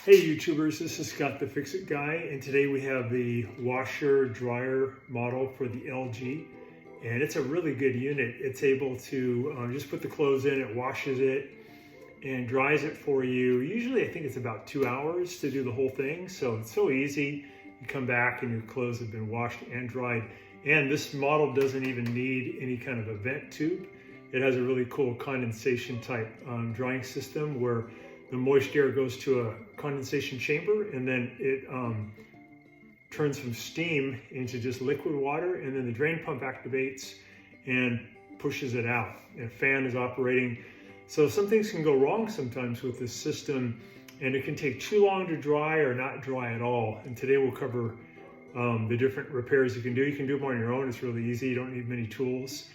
Hey YouTubers, this is Scott the Fix-It Guy, and today we have the washer dryer model for the LG, and it's a really good unit. It's able to just put the clothes in, it washes it and dries it for you. Usually I think it's about 2 hours to do the whole thing, so it's so easy. You come back and your clothes have been washed and dried, and this model doesn't even need any kind of a vent tube. It has a really cool condensation type drying system where the moist air goes to a condensation chamber, and then it turns from steam into just liquid water, and then the drain pump activates and pushes it out. And a fan is operating. So some things can go wrong sometimes with this system, and it can take too long to dry or not dry at all. And today we'll cover the different repairs you can do. You can do them on your own. It's really easy. You don't need many tools.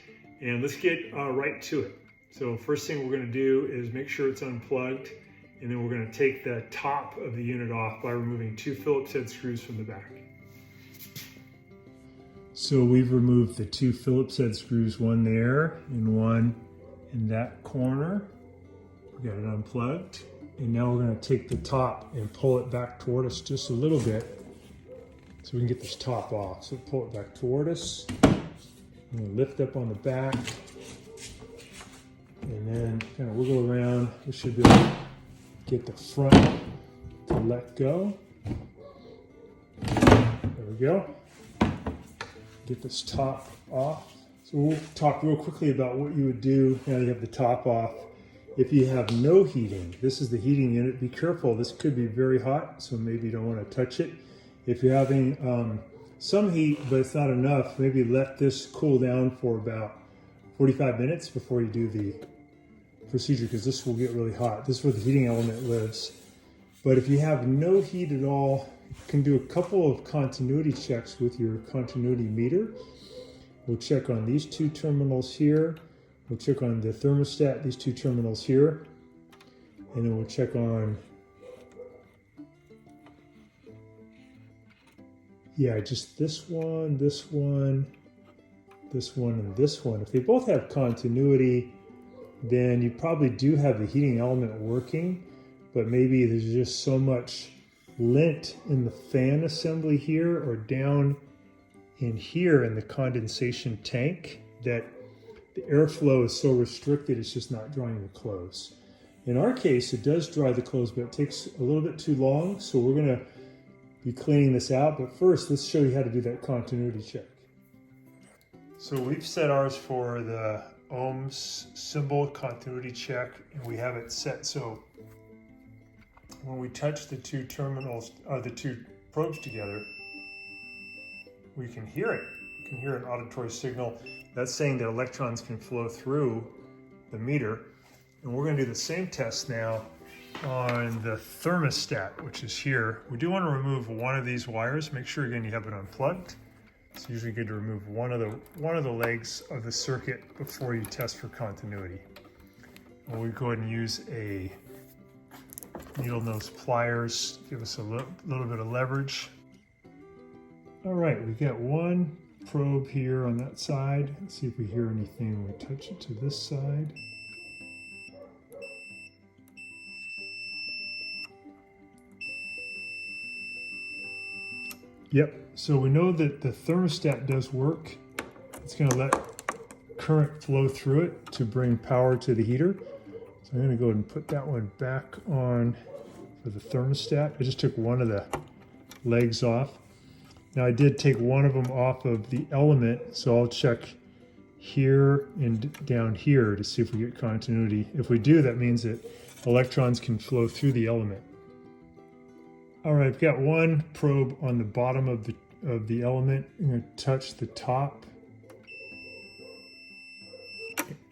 And let's get right to it. So first thing we're going to do is make sure it's unplugged. And then we're going to take the top of the unit off by removing 2 Phillips head screws from the back. So we've removed the 2 Phillips head screws, one there and one in that corner. We got it unplugged. And now we're going to take the top and pull it back toward us just a little bit so we can get this top off. So pull it back toward us. And we'll lift up on the back. And then kind of wiggle around. We should be able to get the front to let go. There we go. Get this top off. So we'll talk real quickly about what you would do now you have the top off. If you have no heating, this is the heating unit. Be careful, this could be very hot, so maybe you don't want to touch it. If you're having some heat, but it's not enough, maybe let this cool down for about 45 minutes before you do the procedure, because this will get really hot. This is where the heating element lives. But if you have no heat at all, you can do a couple of continuity checks with your continuity meter. We'll check on these 2 terminals here. We'll check on the thermostat, these 2 terminals here. And then we'll check on, yeah, just this one, this one, this one, and this one. If they both have continuity, then you probably do have the heating element working, but maybe there's just so much lint in the fan assembly here or down in here in the condensation tank that the airflow is so restricted it's just not drying the clothes. In our case, it does dry the clothes, but it takes a little bit too long, so we're going to be cleaning this out. But first, let's show you how to do that continuity check. So we've set ours for the ohms symbol continuity check, and we have it set so when we touch the 2 terminals, the 2 probes together, we can hear it. We can hear an auditory signal. That's saying that electrons can flow through the meter. And we're going to do the same test now on the thermostat, which is here. We do want to remove one of these wires. Make sure again you have it unplugged. It's usually good to remove one of the legs of the circuit before you test for continuity. And we go ahead and use a needle nose pliers, give us a little bit of leverage. All right, we got one probe here on that side. Let's see if we hear anything when we touch it to this side. Yep, so we know that the thermostat does work. It's going to let current flow through it to bring power to the heater. So I'm going to go ahead and put that one back on for the thermostat. I just took one of the legs off. Now I did take one of them off of the element, so I'll check here and down here to see if we get continuity. If we do, that means that electrons can flow through the element. All right, I've got one probe on the bottom of the element. I'm going to touch the top,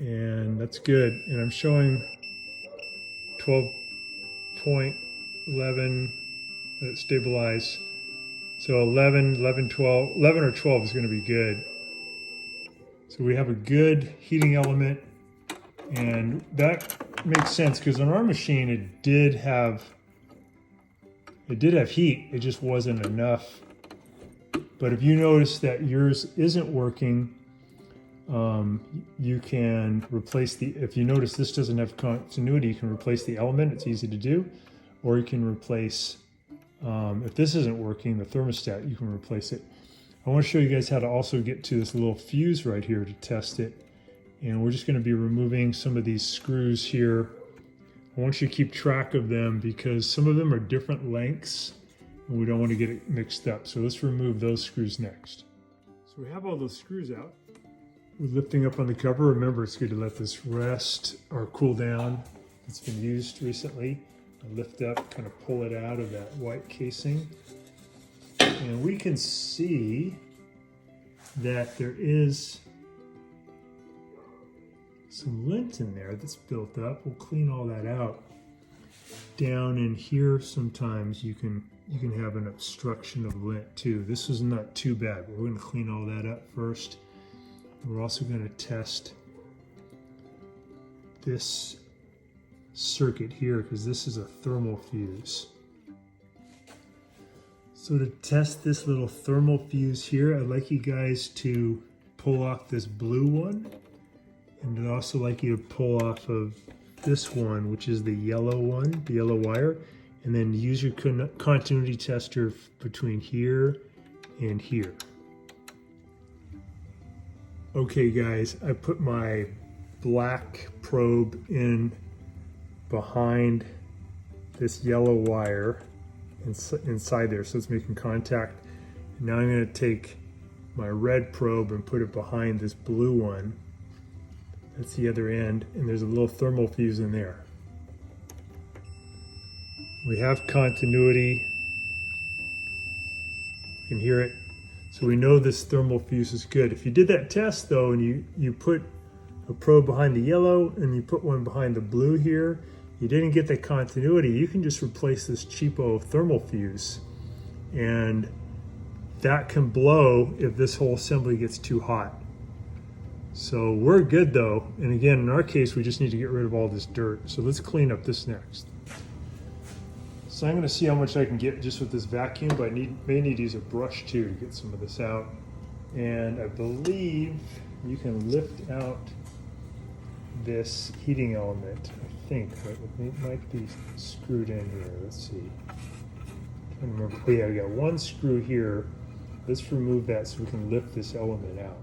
and that's good. And I'm showing 12.11. Let it stabilize. So 11 or 12 is going to be good. So we have a good heating element, and that makes sense because on our machine it did have heat, it just wasn't enough. But if you notice that yours isn't working, you can replace if you notice this doesn't have continuity, you can replace the element. It's easy to do. or you can replace, if this isn't working, the thermostat, you can replace it. I want to show you guys how to also get to this little fuse right here to test it. And we're just going to be removing some of these screws here. I want you to keep track of them because some of them are different lengths and we don't want to get it mixed up. So let's remove those screws next. So we have all those screws out. We're lifting up on the cover. Remember, it's good to let this rest or cool down. It's been used recently. I lift up, kind of pull it out of that white casing. And we can see that there is some lint in there that's built up. We'll clean all that out. Down in here, sometimes you can have an obstruction of lint too. This is not too bad, but we're going to clean all that up first. We're also going to test this circuit here because this is a thermal fuse. So to test this little thermal fuse here, I'd like you guys to pull off this blue one, and I'd also like you to pull off of this one, which is the yellow one, the yellow wire, and then use your continuity tester between here and here. Okay guys, I put my black probe in behind this yellow wire inside there, so it's making contact. And now I'm going to take my red probe and put it behind this blue one. That's the other end, and there's a little thermal fuse in there. We have continuity. You can hear it. So we know this thermal fuse is good. If you did that test though, and you put a probe behind the yellow and you put one behind the blue here, you didn't get that continuity, you can just replace this cheapo thermal fuse. And that can blow if this whole assembly gets too hot. So we're good though. And again, in our case, we just need to get rid of all this dirt. So let's clean up this next. So I'm going to see how much I can get just with this vacuum, but I may need to use a brush too to get some of this out. And I believe you can lift out this heating element, I think, but it might be screwed in here. Let's see. I'm trying to remember. Oh yeah, we got one screw here. Let's remove that so we can lift this element out.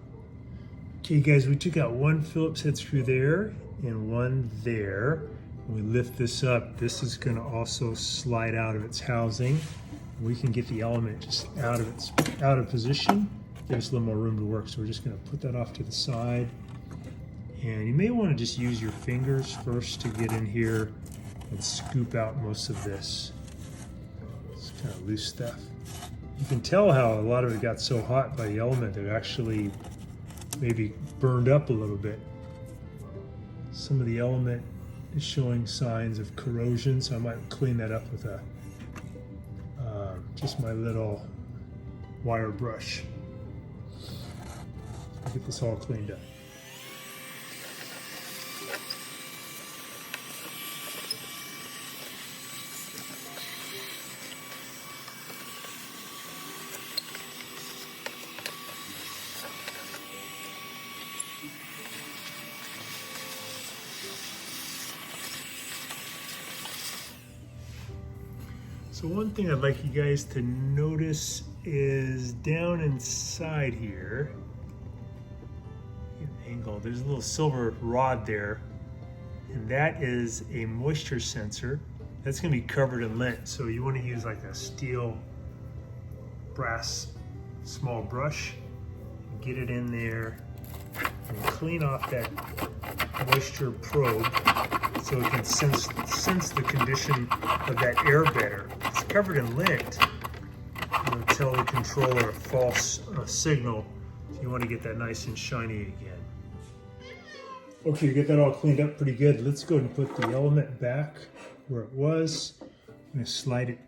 Okay guys, we took out one Phillips head screw there and one there. When we lift this up, this is going to also slide out of its housing. We can get the element just out of position, give us a little more room to work. So we're just going to put that off to the side. And you may want to just use your fingers first to get in here and scoop out most of this. It's kind of loose stuff. You can tell how a lot of it got so hot by the element that it actually maybe burned up a little bit. Some of the element is showing signs of corrosion, so I might clean that up with a just my little wire brush. Get this all cleaned up. So one thing I'd like you guys to notice is down inside here, angle, there's a little silver rod there, and that is a moisture sensor. That's going to be covered in lint, so you want to use like a steel brass small brush, get it in there, and clean off that moisture probe so it can sense the condition of that air better. It's covered in lint. It'll tell the controller a false signal. So you want to get that nice and shiny again. Okay, you get that all cleaned up pretty good. Let's go and put the element back where it was. I'm going to slide it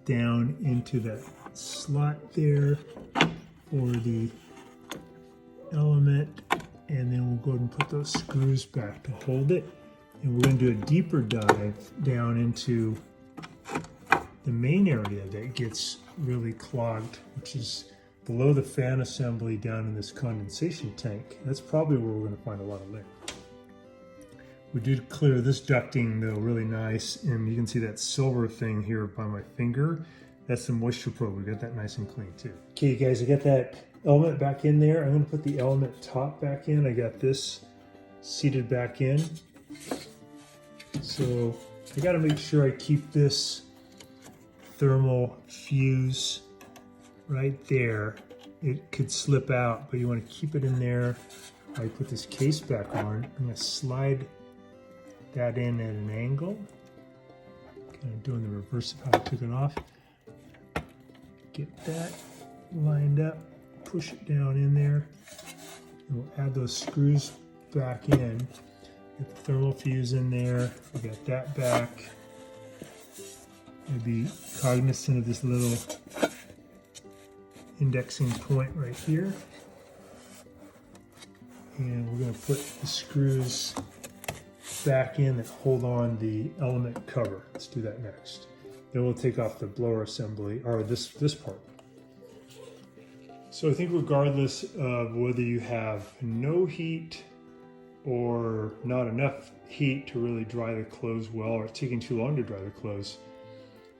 down into that slot there for the element, and then we'll go ahead and put those screws back to hold it. And we're going to do a deeper dive down into the main area that gets really clogged, which is below the fan assembly down in this condensation tank. That's probably where we're going to find a lot of lint. We did clear this ducting though really nice, and you can see that silver thing here by my finger. That's the moisture probe. We got that nice and clean too. Okay guys, I got that element back in there. I'm gonna put the element top back in. I got this seated back in. So I gotta make sure I keep this thermal fuse right there. It could slip out, but you want to keep it in there. I put this case back on. I'm going to slide that in at an angle. Kind of doing the reverse of how I took it off. Get that lined up, push it down in there, and we'll add those screws back in. Get the thermal fuse in there. We got that back. Be cognizant of this little indexing point right here. And we're going to put the screws back in that hold on the element cover. Let's do that next. Then we'll take off the blower assembly, or this part. So I think regardless of whether you have no heat or not enough heat to really dry the clothes well, or it's taking too long to dry the clothes,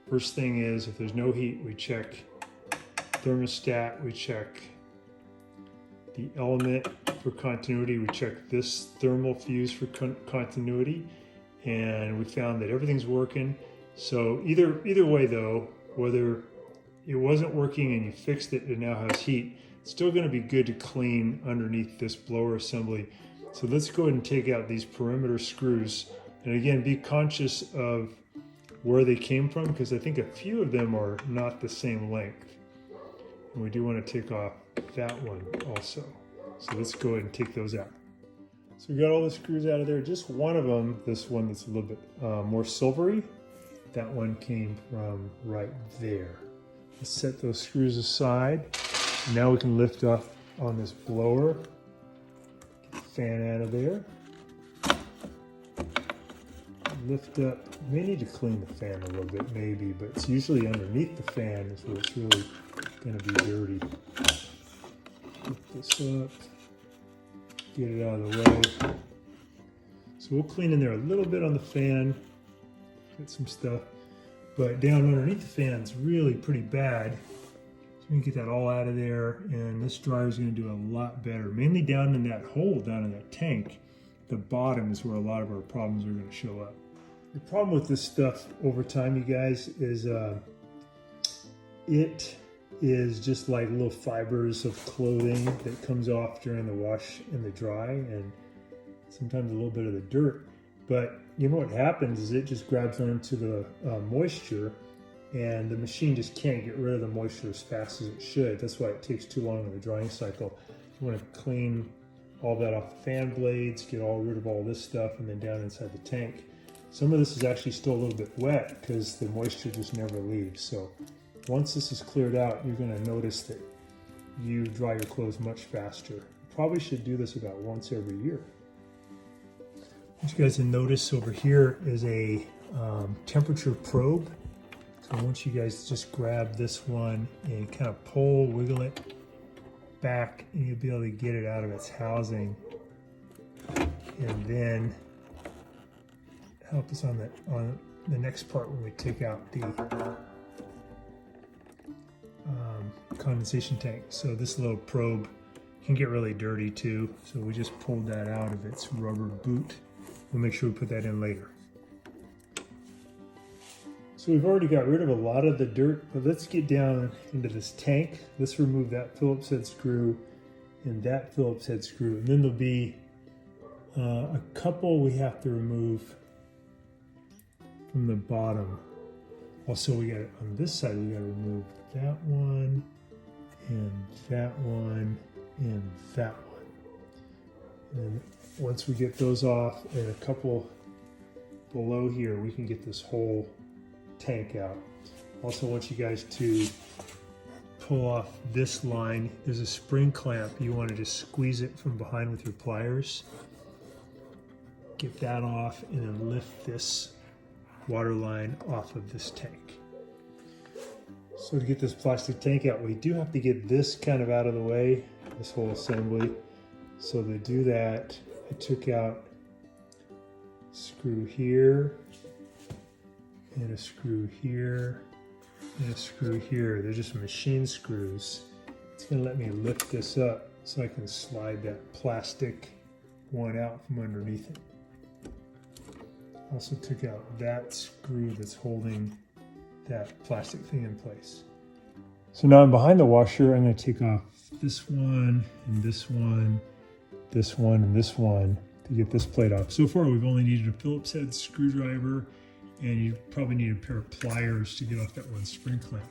first thing is, if there's no heat, we check thermostat, we check the element for continuity, we check this thermal fuse for continuity, and we found that everything's working. So either way though, whether it wasn't working and you fixed it and now has heat, it's still going to be good to clean underneath this blower assembly. So let's go ahead and take out these perimeter screws, and again, be conscious of where they came from, because I think a few of them are not the same length. And we do want to take off that one also. So let's go ahead and take those out. So we got all the screws out of there. Just one of them, this one that's a little bit more silvery, that one came from right there. Let's set those screws aside. Now we can lift off on this blower. Get the fan out of there. Lift up. May need to clean the fan a little bit maybe, but it's usually underneath the fan is where it's really going to be dirty. Lift this up, get it out of the way. So we'll clean in there a little bit on the fan, get some stuff, but down underneath the fan is really pretty bad. So we can get that all out of there, and this dryer is going to do a lot better. Mainly down in that hole, down in that tank, the bottom is where a lot of our problems are going to show up. The problem with this stuff over time, you guys, is it is just like little fibers of clothing that comes off during the wash and the dry, and sometimes a little bit of the dirt. But you know what happens is it just grabs onto the moisture, and the machine just can't get rid of the moisture as fast as it should. That's why it takes too long in the drying cycle. You want to clean all that off the fan blades, get rid of all this stuff, and then down inside the tank. Some of this is actually still a little bit wet because the moisture just never leaves. So once this is cleared out, you're going to notice that you dry your clothes much faster. You probably should do this about once every year. What you guys will notice over here is a temperature probe. So once you guys just grab this one and kind of pull, wiggle it back, and you'll be able to get it out of its housing. And then help us on the next part when we take out the condensation tank. So this little probe can get really dirty too. So we just pulled that out of its rubber boot. We'll make sure we put that in later. So we've already got rid of a lot of the dirt, but let's get down into this tank. Let's remove that Phillips head screw and that Phillips head screw. And then there'll be a couple we have to remove from the bottom. Also, we got on this side, we got to remove that one and that one and that one. And once we get those off, and a couple below here, we can get this whole tank out. Also want you guys to pull off this line. There's a spring clamp. You want to just squeeze it from behind with your pliers. Get that off, and then lift this water line off of this tank. So to get this plastic tank out, we do have to get this kind of out of the way, this whole assembly. So to do that, I took out screw here, and a screw here, and a screw here. They're just machine screws. It's gonna let me lift this up so I can slide that plastic one out from underneath it. Also took out that screw that's holding that plastic thing in place. So now I'm behind the washer. I'm going to take off this one and this one, this one and this one to get this plate off. So far we've only needed a Phillips head screwdriver, and you probably need a pair of pliers to get off that one spring clamp.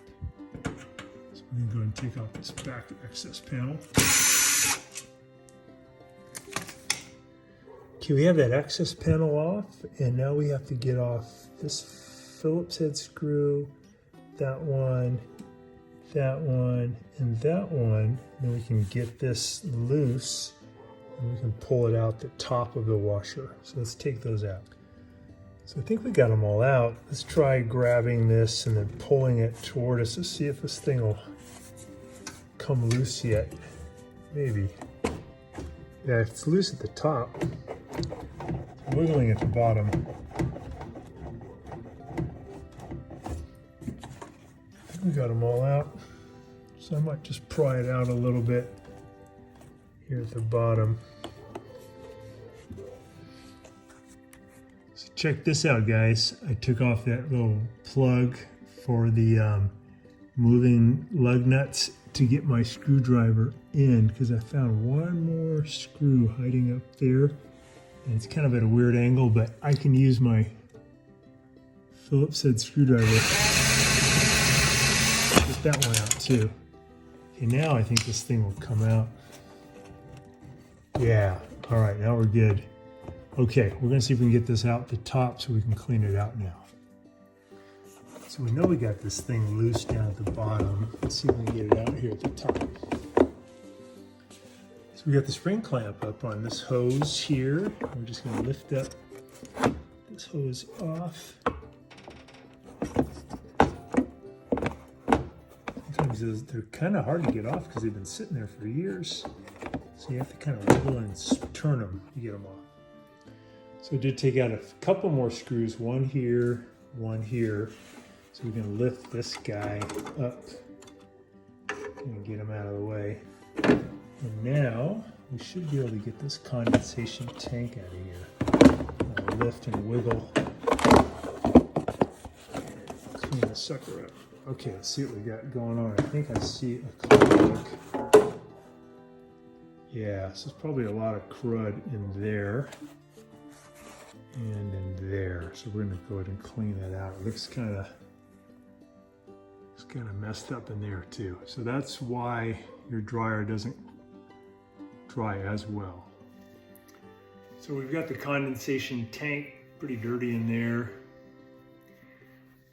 So I'm going to go and take off this back excess panel. Okay, we have that excess panel off, and now we have to get off this Phillips head screw, that one, and that one. And then we can get this loose, and we can pull it out the top of the washer. So let's take those out. So I think we got them all out. Let's try grabbing this and then pulling it toward us to see if this thing will come loose yet. Maybe. Yeah, it's loose at the top. Wiggling at the bottom. I think we got them all out. So I might just pry it out a little bit here at the bottom. So check this out, guys. I took off that little plug for the moving lug nuts to get my screwdriver in, because I found one more screw hiding up there. And it's kind of at a weird angle, but I can use my Phillips head screwdriver. Get that one out too. Okay, now I think this thing will come out. Yeah, all right, now we're good. Okay, we're gonna see if we can get this out the top so we can clean it out now. So we know we got this thing loose down at the bottom. Let's see if we can get it out here at the top. So we got the spring clamp up on this hose here. We're just going to lift up this hose off. Sometimes they're kind of hard to get off because they've been sitting there for years. So you have to kind of wiggle and turn them to get them off. So I did take out a couple more screws, one here, one here. So we're going to lift this guy up and get him out of the way. And now we should be able to get this condensation tank out of here. I'll lift and wiggle. Clean the sucker up. Okay, let's see what we got going on. I think I see a clog. Yeah, so there's probably a lot of crud in there and in there. So we're going to go ahead and clean that out. It looks kind of messed up in there too. So that's why your dryer doesn't dry as well. So we've got the condensation tank, pretty dirty in there.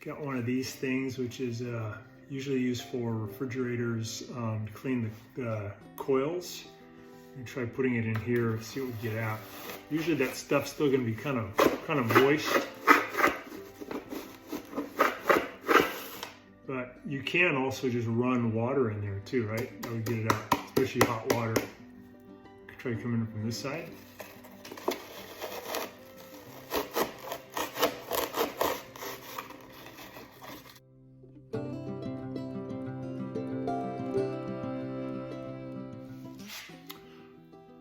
Got one of these things, which is usually used for refrigerators to clean the coils. And try putting it in here, see what we get out. Usually that stuff's still going to be kind of moist. But you can also just run water in there too, right? That would get it out, especially hot water. Try coming in from this side.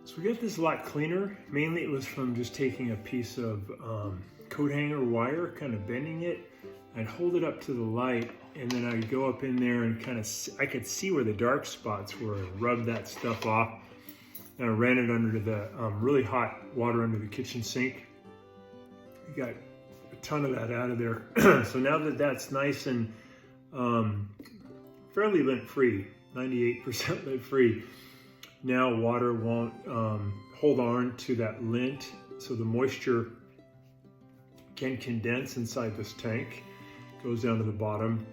So we got this a lot cleaner. Mainly it was from just taking a piece of coat hanger wire, kind of bending it. I'd hold it up to the light, and then I'd go up in there and I could see where the dark spots were, and rub that stuff off. And I ran it under the really hot water under the kitchen sink. You got a ton of that out of there. So now that that's nice and fairly lint-free, 98% lint-free, now water won't hold on to that lint, so the moisture can condense inside this tank, goes down to the bottom,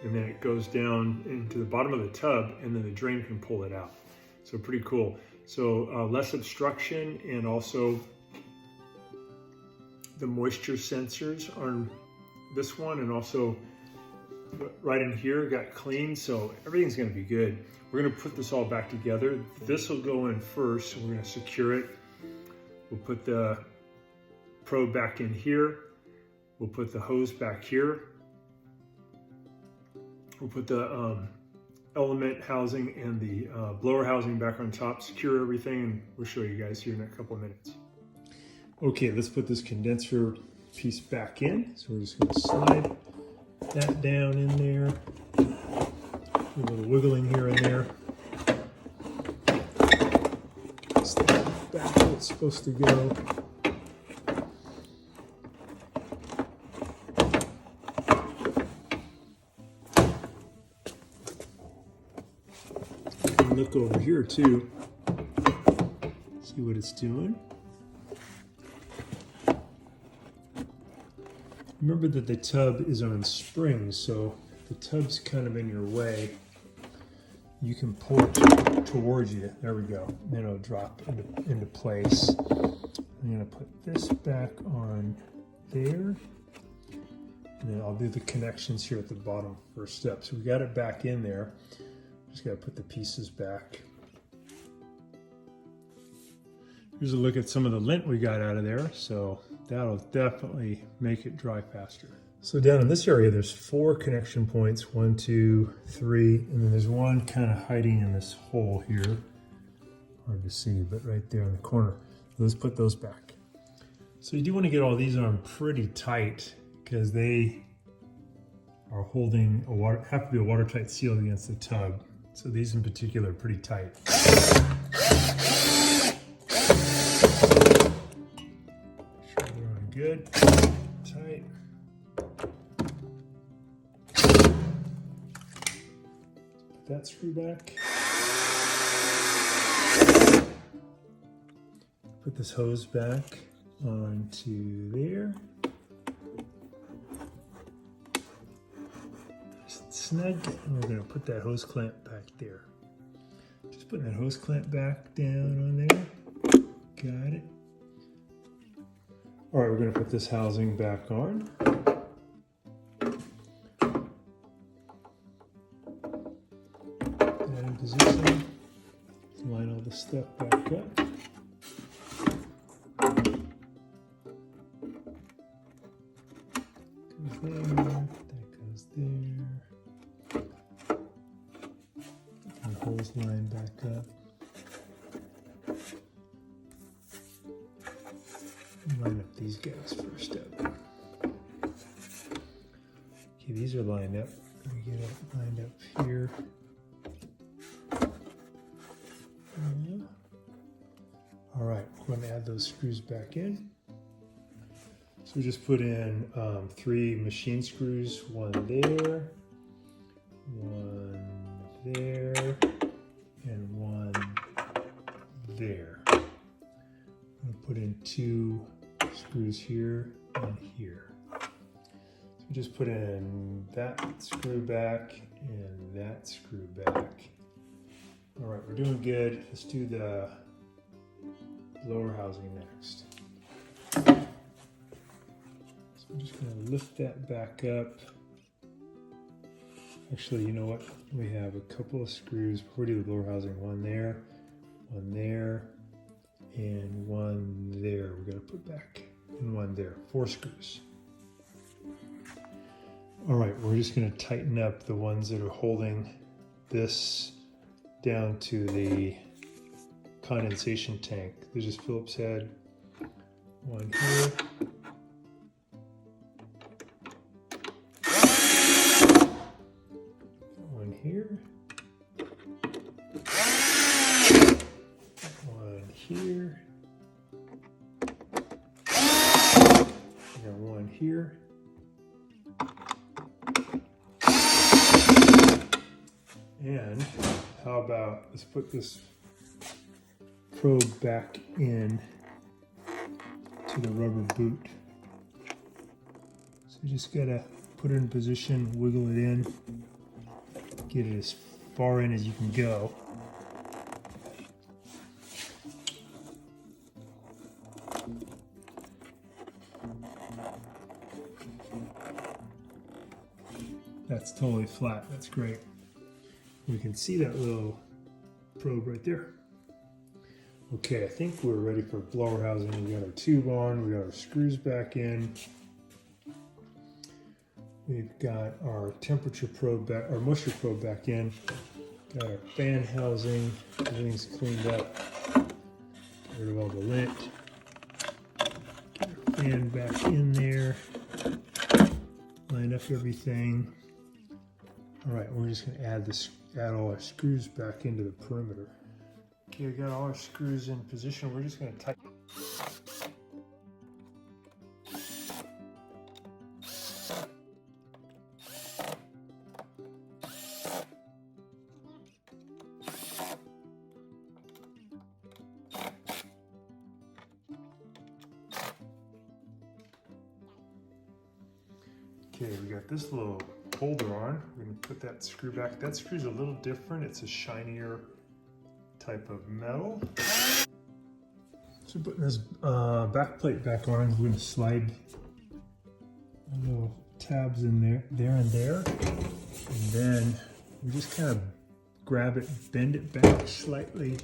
and then it goes down into the bottom of the tub, and then the drain can pull it out. So pretty cool. So less obstruction, and also the moisture sensors on this one, and also right in here got clean, so everything's going to be good. We're going to put this all back together. This will go in first, and we're going to secure it. We'll put the probe back in here. We'll put the hose back here. We'll put the element housing and the blower housing back on top, secure everything, and we'll show you guys here in a couple of minutes. Okay, let's put this condenser piece back in. So we're just going to slide that down in there. A little wiggling here and there. Slide back where it's supposed to go. Look over here too, see what it's doing. Remember that the tub is on springs, so if the tub's kind of in your way, you can pull it towards you. There we go. Then it'll drop into place. I'm going to put this back on there, and then I'll do the connections here at the bottom first step. So we got it back in there. Just got to put the pieces back. Here's a look at some of the lint we got out of there. So that'll definitely make it dry faster. So down in this area, there's 4 connection points, 1, 2, 3, and then there's one kind of hiding in this hole here. Hard to see, but right there in the corner. Let's put those back. So you do want to get all these on pretty tight because they are holding have to be a watertight seal against the tub. So these in particular are pretty tight. Sure they're on good, tight. Put that screw back. Put this hose back onto there. Snug, and we're going to put that hose clamp back there. Just putting that hose clamp back down on there. Got it. All right, we're going to put this housing back on. Put that in position. Line all the stuff back up. Goes there, that goes there. Hose line back up. Line up these guys first up. Okay, these are lined up. We get it lined up here. All right, we're going to add those screws back in. So we just put in 3 machine screws, one there, one there, and one there. I'm going to put in 2 screws here and here. So we just put in that screw back and that screw back. All right, we're doing good. Let's do the blower housing next. So I'm just going to lift that back up. Actually, you know what? We have a couple of screws before we do the blower housing. One there, and one there. We're going to put back, and one there. 4 screws. All right, we're just going to tighten up the ones that are holding this down to the condensation tank. There's this Phillips head. One here. One here. One here. And one here. And how about, let's put this probe back in to the rubber boot. So you just gotta put it in position, wiggle it in, get it as far in as you can go. That's totally flat, that's great. We can see that little probe right there. Okay, I think we're ready for blower housing. We got our tube on, we got our screws back in. We've got our temperature probe back, our moisture probe back in. Got our fan housing, everything's cleaned up. Get rid of all the lint. Get our fan back in there. Line up everything. All right, we're just gonna add all our screws back into the perimeter. Okay, we got all our screws in position. We're just gonna tighten. Okay, we got this little holder on. We're gonna put that screw back. That screw's a little different. It's a shinier type of metal. So putting this back plate back on, we're gonna slide little tabs in there and there. And then we just kind of grab it, bend it back slightly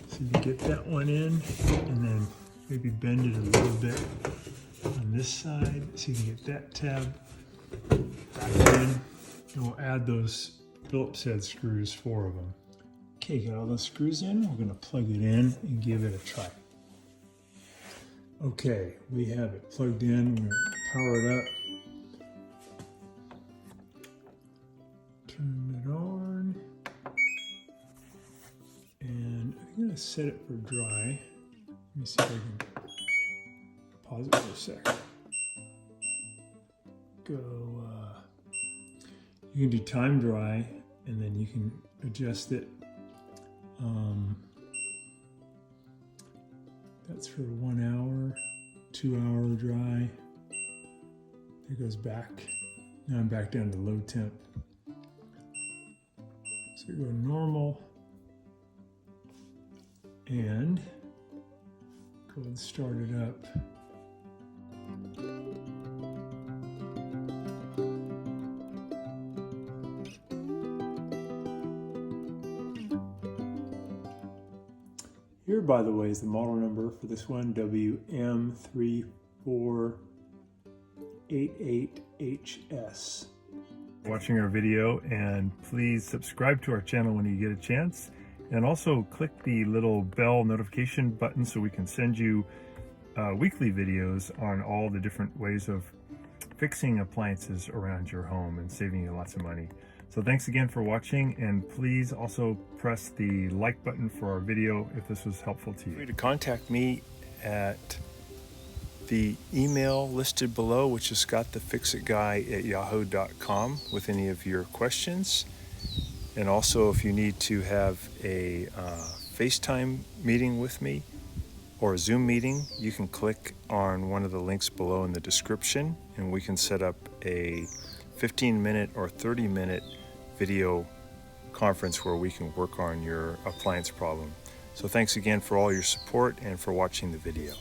so you can get that one in, and then maybe bend it a little bit on this side so you can get that tab back in. And we'll add those Phillips head screws, 4 of them. Okay, got all those screws in. We're gonna plug it in and give it a try. Okay, we have it plugged in. We're gonna power it up. Turn it on. And I'm gonna set it for dry. Let me see if I can pause it for a sec. You can do time dry, and then you can adjust it. That's for 1 hour, 2 hour dry. It goes back. Now I'm back down to low temp. So we go normal and go and start it up. Here, by the way, is the model number for this one, WM3488HS. Watching our video, and please subscribe to our channel when you get a chance, and also click the little bell notification button so we can send you weekly videos on all the different ways of fixing appliances around your home and saving you lots of money. So thanks again for watching, and please also press the like button for our video if this was helpful to you. Feel free to contact me at the email listed below, which is scottthefixitguy@yahoo.com, with any of your questions. And also, if you need to have a FaceTime meeting with me or a Zoom meeting, you can click on one of the links below in the description, and we can set up a 15-minute or 30-minute video conference where we can work on your appliance problem. So thanks again for all your support and for watching the video.